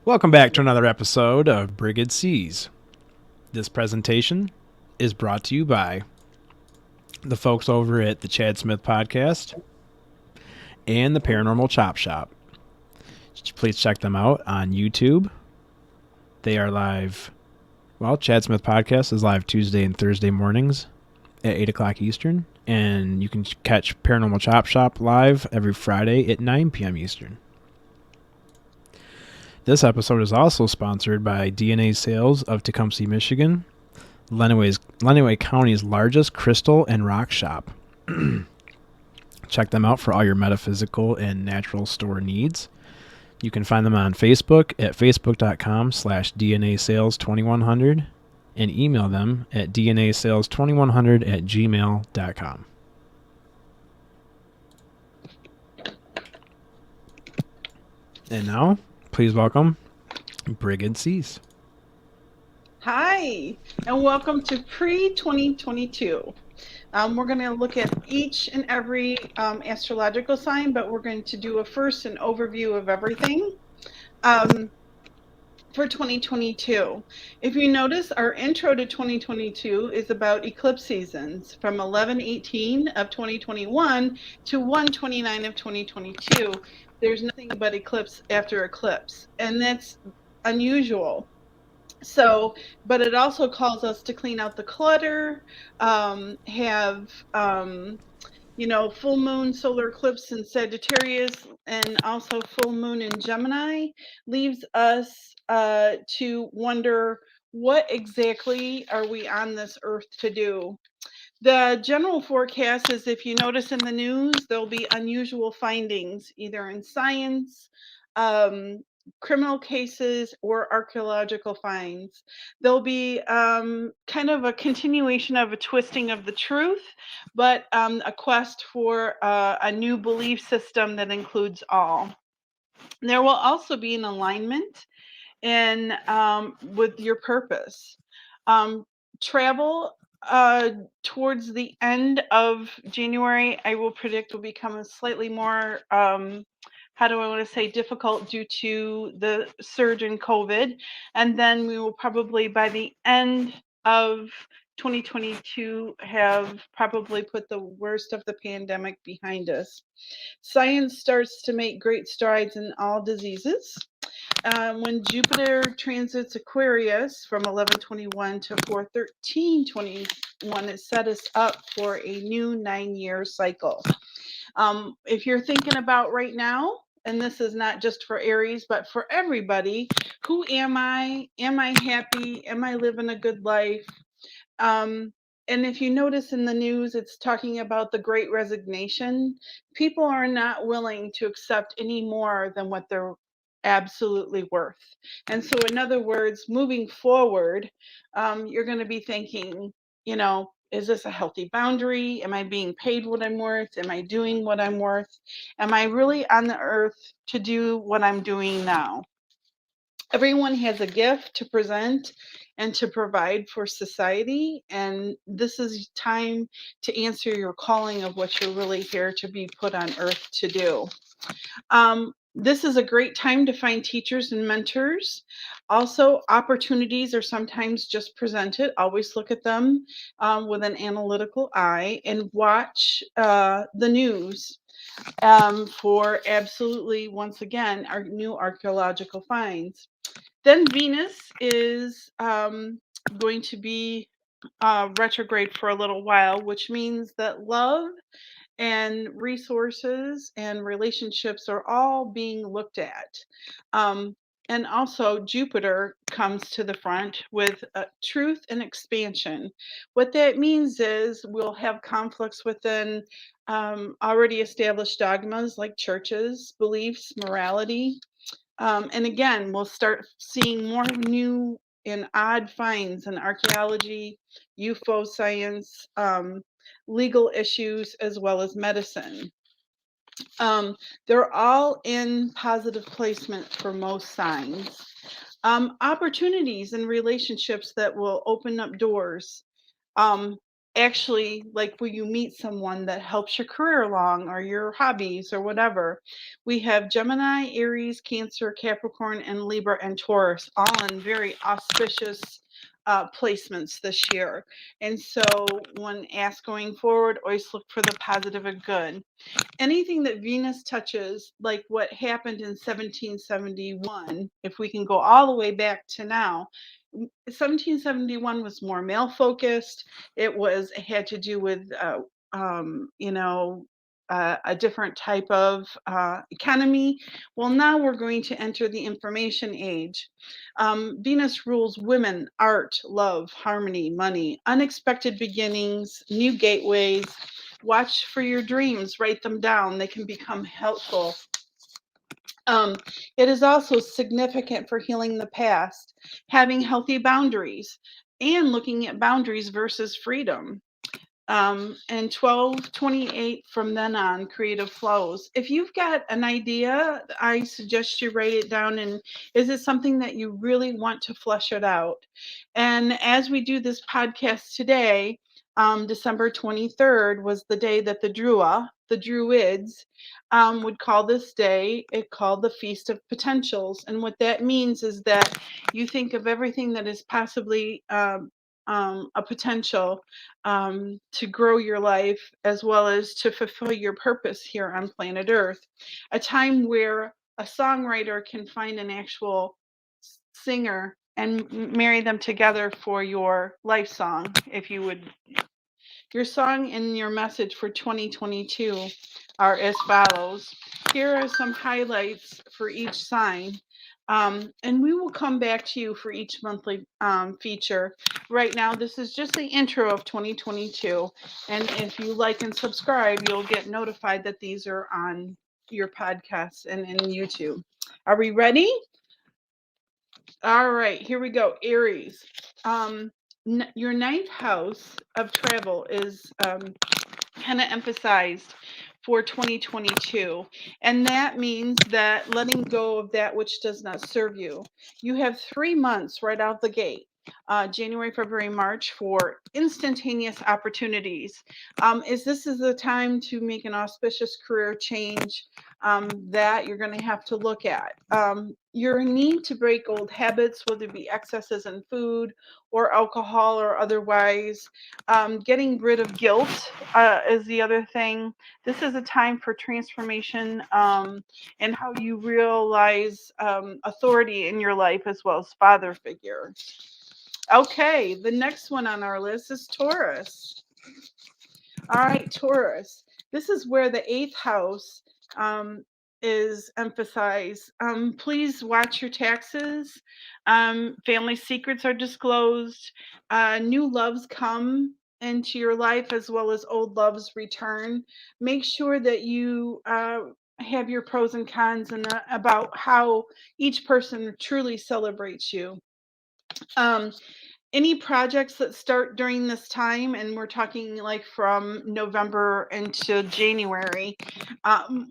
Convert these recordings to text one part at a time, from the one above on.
Welcome back to another episode of Brighid Seas. This presentation is brought to you by the folks over at the Chad Smith Podcast and the Paranormal Chop Shop. Please check them out on YouTube. They are live. Well, Chad Smith Podcast is live Tuesday and Thursday mornings at 8 o'clock Eastern. And you can catch Paranormal Chop Shop live every Friday at 9 p.m. Eastern. This episode is also sponsored by DNA Sales of Tecumseh, Michigan, Lenawee County's largest crystal and rock shop. Check them out for all your metaphysical and natural store needs. You can find them on Facebook at facebook.com/DNAsales2100 and email them at dnasales2100@gmail.com. And now, please welcome Brighid Seas. Hi, and welcome to pre-2022. We're going to look at each and every astrological sign, but we're going to do first an overview of everything for 2022. If you notice, our intro to 2022 is about eclipse seasons from 11/18 of 2021 to 1/29 of 2022. There's nothing but eclipse after eclipse, and that's unusual. So, but it also calls us to clean out the clutter, have, full moon solar eclipse in Sagittarius, and also full moon in Gemini leaves us to wonder, what exactly are we on this earth to do? The general forecast is, if you notice in the news, there'll be unusual findings either in science, criminal cases, or archaeological finds. There'll be kind of a continuation of a twisting of the truth, but a quest for a new belief system that includes all. There will also be an alignment in with your purpose. Travel towards the end of January, I will predict, will become slightly more, how do I want to say, difficult due to the surge in COVID. And then we will probably, by the end of 2022, have probably put the worst of the pandemic behind us. Science starts to make great strides in all diseases. When Jupiter transits Aquarius from 11/21 to 4/13/21, it set us up for a new 9-year cycle. If you're thinking about right now, and this is not just for Aries, but for everybody, who am I? Am I happy? Am I living a good life? And if you notice in the news, it's talking about the great resignation. People are not willing to accept any more than what they're absolutely worth. And so, in other words, moving forward, you're going to be thinking, is this a healthy boundary? Am I being paid what I'm worth? Am I doing what I'm worth? Am I really on the earth to do what I'm doing now? Everyone has a gift to present and to provide for society, and this is time to answer your calling of what you're really here to be put on earth to do. This is a great time to find teachers and mentors. Also, opportunities are sometimes just presented. Always look at them with an analytical eye, and watch the news for absolutely, once again, our new archaeological finds. Then Venus is going to be retrograde for a little while, which means that love and resources and relationships are all being looked at. Um, and also, Jupiter comes to the front with truth and expansion. What that means is we'll have conflicts within already established dogmas like churches, beliefs, morality. And again, we'll start seeing more new and odd finds in archaeology, UFO science, legal issues, as well as medicine. They're all in positive placement for most signs. Opportunities and relationships that will open up doors. Um, actually, like, will you meet someone that helps your career along or your hobbies or whatever. We have Gemini, Aries, Cancer, Capricorn, and Libra and Taurus, all in very auspicious placements this year. And so when asked going forward, always look for the positive and good. Anything that Venus touches, like what happened in 1771, if we can go all the way back to now, 1771 was more male focused. It had to do with, you know, a different type of economy. Well, now we're going to enter the information age. Venus rules women, art, love, harmony, money, unexpected beginnings, new gateways. Watch for your dreams, write them down. They can become helpful. Um, it is also significant for healing the past, having healthy boundaries, and looking at boundaries versus freedom. And 1228 from then on, creative flows. If you've got an idea, I suggest you write it down. And is it something that you really want to flesh it out? And as we do this podcast today, December 23rd was the day that the Druids, would call this day, it called the Feast of Potentials. And what that means is that you think of everything that is possibly a potential to grow your life as well as to fulfill your purpose here on planet Earth. A time where a songwriter can find an actual singer and marry them together for your life song, if you would. Your song and your message for 2022 are as follows. Here are some highlights for each sign. And we will come back to you for each monthly feature. Right now, this is just the intro of 2022. And if you like and subscribe, you'll get notified that these are on your podcasts and in YouTube. Are we ready? All right, here we go. Aries. Your ninth house of travel is kind of emphasized for 2022. And that means that letting go of that which does not serve you. You have 3 months right out the gate. January, February, March for instantaneous opportunities. This is the time to make an auspicious career change that you're going to have to look at. Your need to break old habits, whether it be excesses in food or alcohol or otherwise. Getting rid of guilt is the other thing. This is a time for transformation and how you realize authority in your life as well as father figure. Okay, the next one on our list is Taurus. All right, Taurus. This is where the eighth house is emphasized. Please watch your taxes. Family secrets are disclosed. New loves come into your life as well as old loves return. Make sure that you have your pros and cons and about how each person truly celebrates you. Um, any projects that start during this time, and we're talking like from November into January,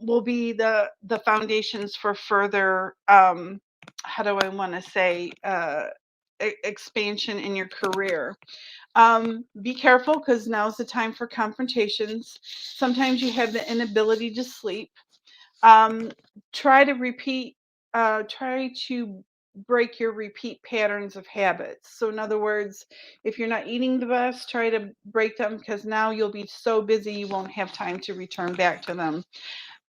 will be the foundations for further, how do I want to say, expansion in your career. Be careful because now's the time for confrontations. Sometimes you have the inability to sleep. um, try to repeat try to break your repeat patterns of habits. So in other words, if you're not eating the best, try to break them because now you'll be so busy you won't have time to return back to them.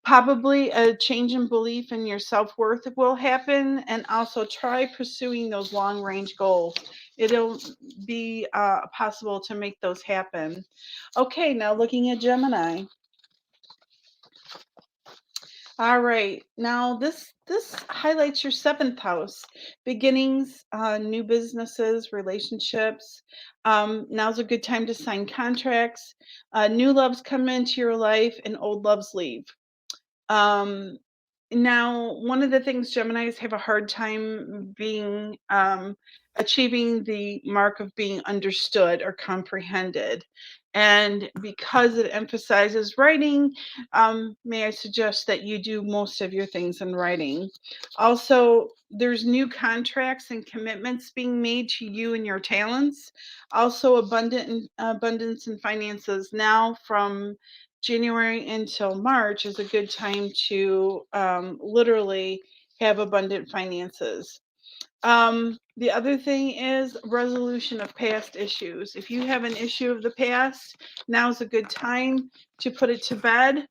Probably a change in belief in your self-worth will happen, and also try pursuing those long range goals. It'll be possible to make those happen. Okay, now looking at Gemini. All right. Now this highlights your seventh house, beginnings, new businesses, relationships. Now's a good time to sign contracts. New loves come into your life, and old loves leave. Um, Now, one of the things Geminis have a hard time being achieving the mark of being understood or comprehended. And because it emphasizes writing, may I suggest that you do most of your things in writing. Also, there's new contracts and commitments being made to you and your talents. Also, abundance in finances now from January until March is a good time to literally have abundant finances. The other thing is resolution of past issues. If you have an issue of the past, now's a good time to put it to bed,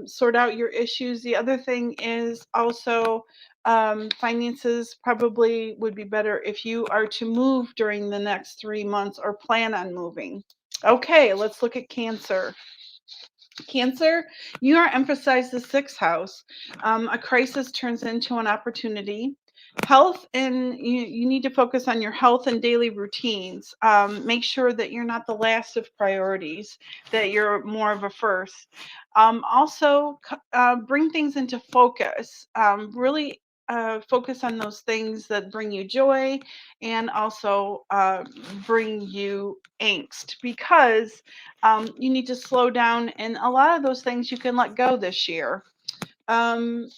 sort out your issues. The other thing is also finances probably would be better if you are to move during the next 3 months or plan on moving. Okay, let's look at Cancer. Cancer, you are emphasized the sixth house. A crisis turns into an opportunity. Health, and you need to focus on your health and daily routines. Make sure that you're not the last of priorities, that you're more of a first. Also, bring things into focus. Really focus on those things that bring you joy and also bring you angst, because you need to slow down, and a lot of those things you can let go this year. Um,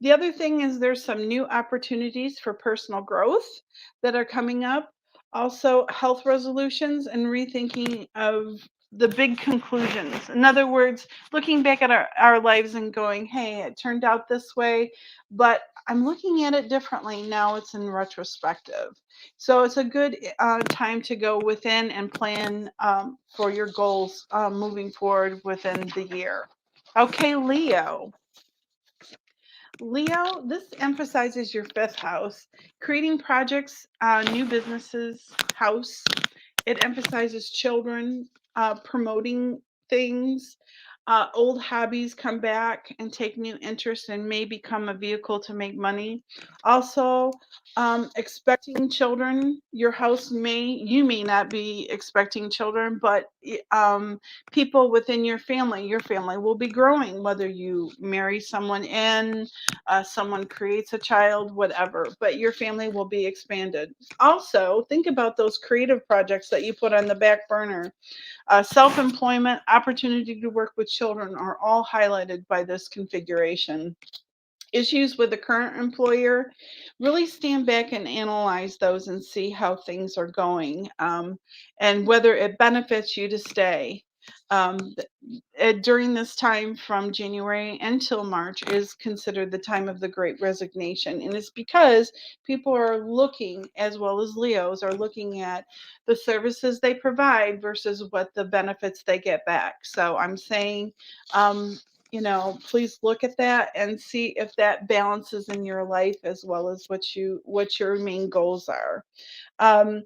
the other thing is there's some new opportunities for personal growth that are coming up. Also, health resolutions and rethinking of the big conclusions. In other words, looking back at our lives and going, hey, it turned out this way, but I'm looking at it differently. Now it's in retrospective. So it's a good time to go within and plan for your goals moving forward within the year. Okay, Leo. Leo, this emphasizes your fifth house, creating projects, new businesses, house. It emphasizes children, promoting things. Old hobbies come back and take new interest and may become a vehicle to make money. Also, expecting children. You may not be expecting children, but people within your family will be growing, whether you marry someone in, someone creates a child, whatever, but your family will be expanded. Also, think about those creative projects that you put on the back burner. Self-employment, opportunity to work with children are all highlighted by this configuration. Issues with the current employer, really stand back and analyze those and see how things are going, and whether it benefits you to stay. Um, During this time from January until March is considered the time of the great resignation. And it's because people are looking, as well as Leos, are looking at the services they provide versus what the benefits they get back. So I'm saying, please look at that and see if that balances in your life as well as what your main goals are. Um,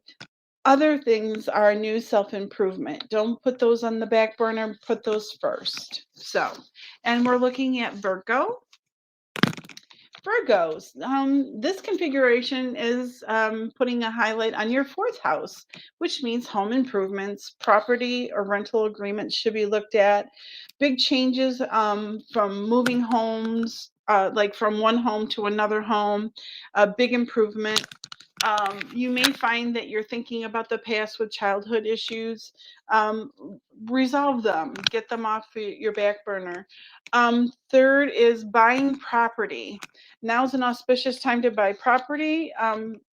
Other things are new self-improvement. Don't put those on the back burner, put those first. So, and we're looking at Virgo. Virgos, this configuration is putting a highlight on your fourth house, which means home improvements, property or rental agreements should be looked at. Big changes from moving homes, like from one home to another home, a big improvement. You may find that you're thinking about the past with childhood issues. Um, Resolve them, get them off your back burner. Third is buying property. Now's an auspicious time to buy property.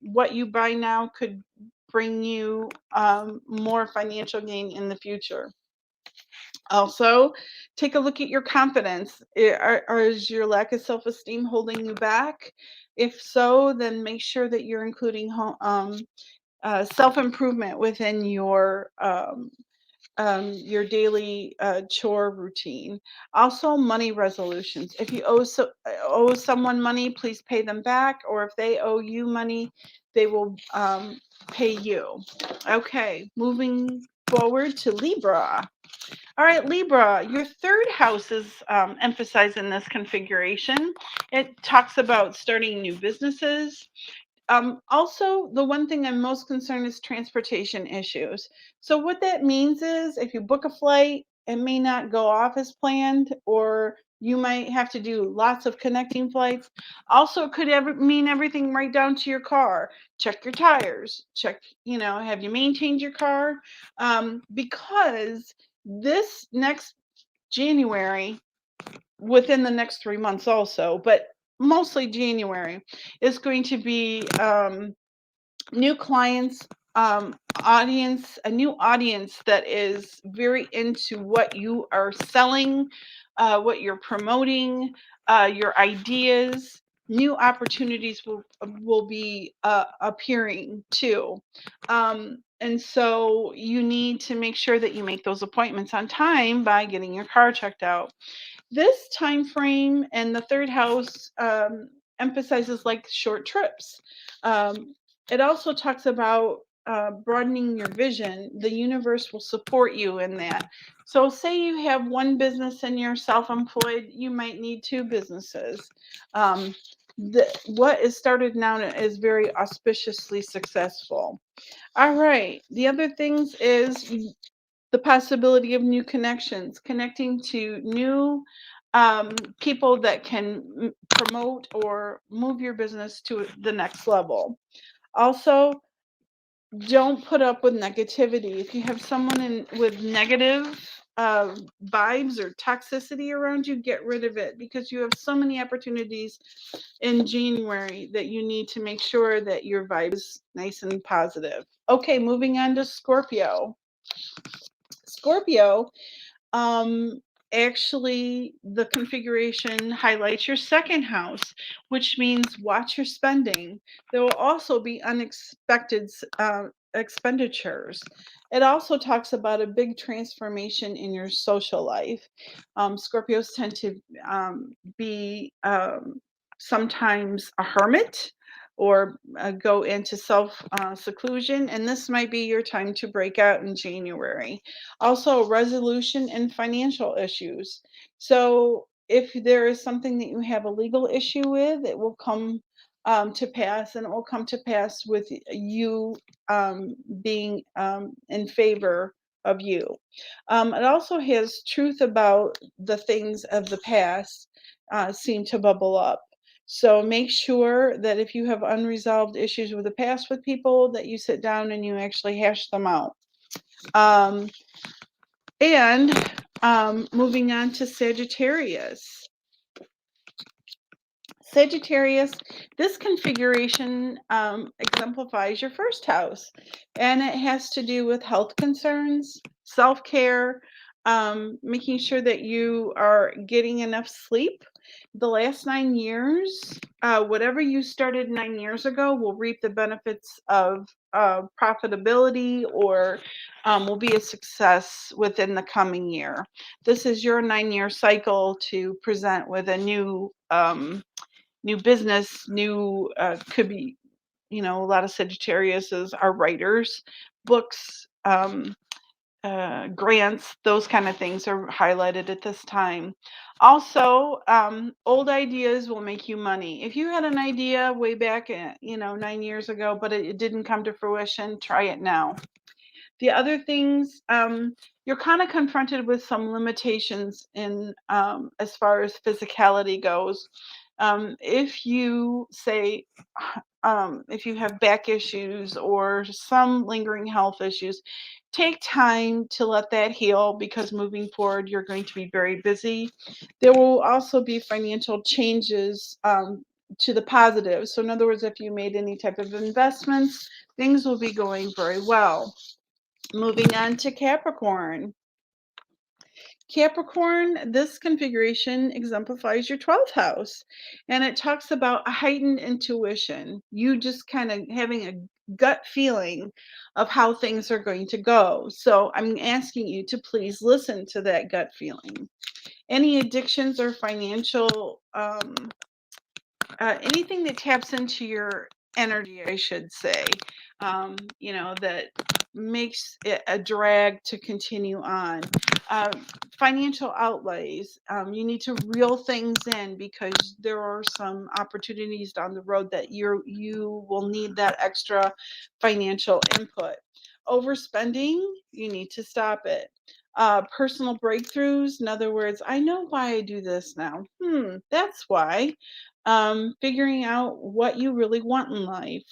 What you buy now could bring you more financial gain in the future. Also, take a look at your confidence. Is your lack of self-esteem holding you back? If so, then make sure that you're including self-improvement within your daily chore routine. Also, money resolutions. If you owe someone money, please pay them back, or if they owe you money, they will pay you. Okay, moving forward to Libra. All right, Libra, your third house is emphasized in this configuration. It talks about starting new businesses. Also, the one thing I'm most concerned is transportation issues. So what that means is if you book a flight, it may not go off as planned, or You might have to do lots of connecting flights. Also, it could mean everything right down to your car. Check your tires. Check, have you maintained your car? Because this next January, within the next 3 months also, but mostly January, is going to be new clients, a new audience that is very into what you are selling, what you're promoting, your ideas. New opportunities will be appearing too, and so you need to make sure that you make those appointments on time by getting your car checked out. This time frame and the third house emphasizes like short trips. It also talks about broadening your vision. The universe will support you in that. So, say you have one business and you're self employed, you might need two businesses. What is started now is very auspiciously successful. All right. The other things is the possibility of new connections, connecting to new people that can promote or move your business to the next level. Also, don't put up with negativity. If you have someone with negative vibes or toxicity around you, get rid of it, because you have so many opportunities in January that you need to make sure that your vibe is nice and positive. Okay, moving on to Scorpio. Scorpio, um, actually, the configuration highlights your second house, which means watch your spending. There will also be unexpected expenditures. It also talks about a big transformation in your social life. Scorpios tend to be sometimes a hermit or go into self seclusion, and this might be your time to break out in January. Also, resolution and financial issues. So, if there is something that you have a legal issue with, it will come to pass, and it will come to pass with you being in favor of you. It also has truth about the things of the past seem to bubble up. So make sure that if you have unresolved issues with the past with people, that you sit down and you actually hash them out. Um, and moving on to Sagittarius. Sagittarius, this configuration exemplifies your first house, and it has to do with health concerns, self care, making sure that you are getting enough sleep. The last 9 years, whatever you started 9 years ago will reap the benefits of profitability, or will be a success within the coming year. This is your 9 year cycle to present with a new business, could be, a lot of Sagittarius are writers, books, grants, those kind of things are highlighted at this time. Also, old ideas will make you money. If you had an idea way back, 9 years ago, but it didn't come to fruition, try it now. The other things, you're kind of confronted with some limitations in as far as physicality goes. If you say, if you have back issues or some lingering health issues, take time to let that heal, because moving forward, you're going to be very busy. There will also be financial changes to the positive. So, in other words, if you made any type of investments, things will be going very well. Moving on to Capricorn. Capricorn, this configuration exemplifies your 12th house, and it talks about a heightened intuition. You just kind of having a gut feeling of how things are going to go. So I'm asking you to please listen to that gut feeling. Any addictions or financial anything that taps into your energy, I should say, that makes it a drag to continue on. Financial outlays, you need to reel things in, because there are some opportunities down the road that you will need that extra financial input. Overspending, you need to stop it. personal breakthroughs. In other words, I know why I do this now. That's why. Figuring out what you really want in life.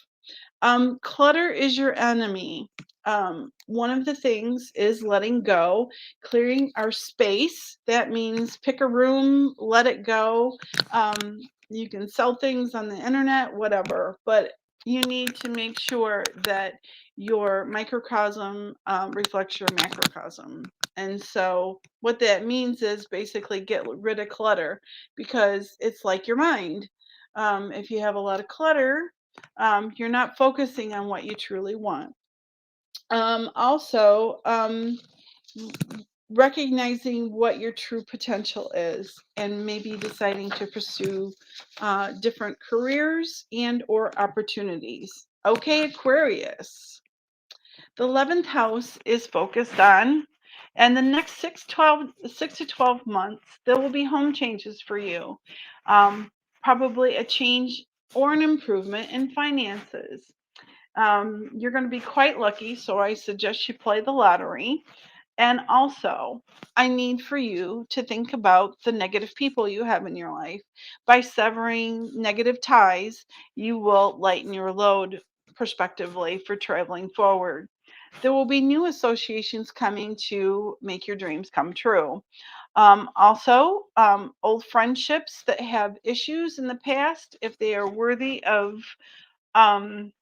Clutter is your enemy. One of the things is letting go, clearing our space. That means pick a room, let it go. You can sell things on the internet, whatever, but you need to make sure that your microcosm reflects your macrocosm. And so, what that means is basically get rid of clutter, because it's like your mind. If you have a lot of clutter, you're not focusing on what you truly want. Also, recognizing what your true potential is, and maybe deciding to pursue different careers and or opportunities. Okay, Aquarius. The 11th house is focused on, and the next 6 to 12 months, there will be home changes for you. Probably a change or an improvement in finances. You're going to be quite lucky, so I suggest you play the lottery. And also, I need for you to think about the negative people you have in your life. By severing negative ties, you will lighten your load prospectively for traveling forward. There will be new associations coming to make your dreams come true. Also, old friendships that have issues in the past, if they are worthy of um,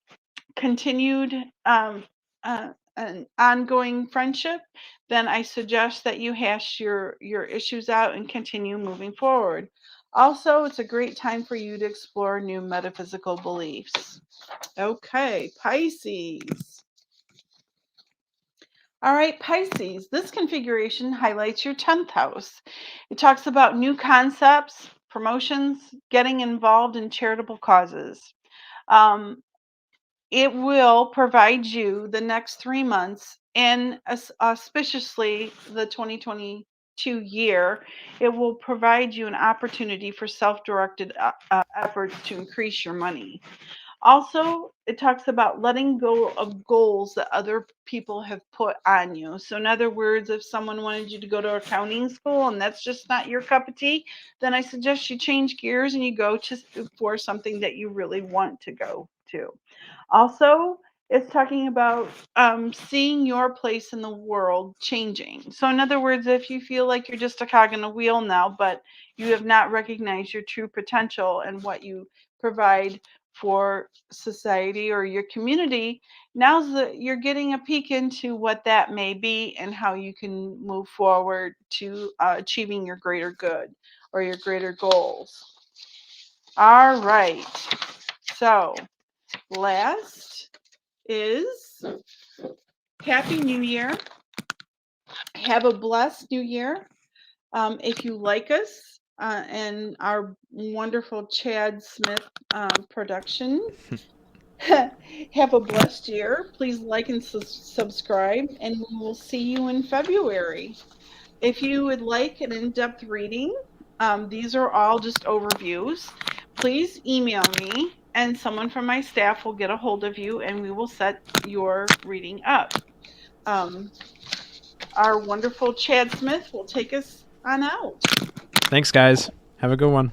continued an ongoing friendship, then I suggest that you hash your issues out and continue moving forward. Also, it's a great time for you to explore new metaphysical beliefs. Okay, Pisces. All right, Pisces, this configuration highlights your 10th house. It talks about new concepts, promotions, getting involved in charitable causes. Um, it will provide you the next 3 months, and auspiciously the 2022 year, it will provide you an opportunity for self-directed efforts to increase your money. Also, it talks about letting go of goals that other people have put on you. So, in other words, if someone wanted you to go to accounting school and that's just not your cup of tea, then I suggest you change gears and you go for something that you really want to go to. Also, it's talking about seeing your place in the world changing. So, in other words, if you feel like you're just a cog in a wheel now, but you have not recognized your true potential and what you provide for society or your community, you're getting a peek into what that may be and how you can move forward to achieving your greater good or your greater goals. All right. So, last is Happy New Year. Have a blessed New Year. If you like us and our wonderful Chad Smith production, have a blessed year. Please like and subscribe, and we will see you in February. If you would like an in-depth reading, these are all just overviews. Please email me, and someone from my staff will get a hold of you, and we will set your reading up. Our wonderful Chad Smith will take us on out. Thanks, guys. Have a good one.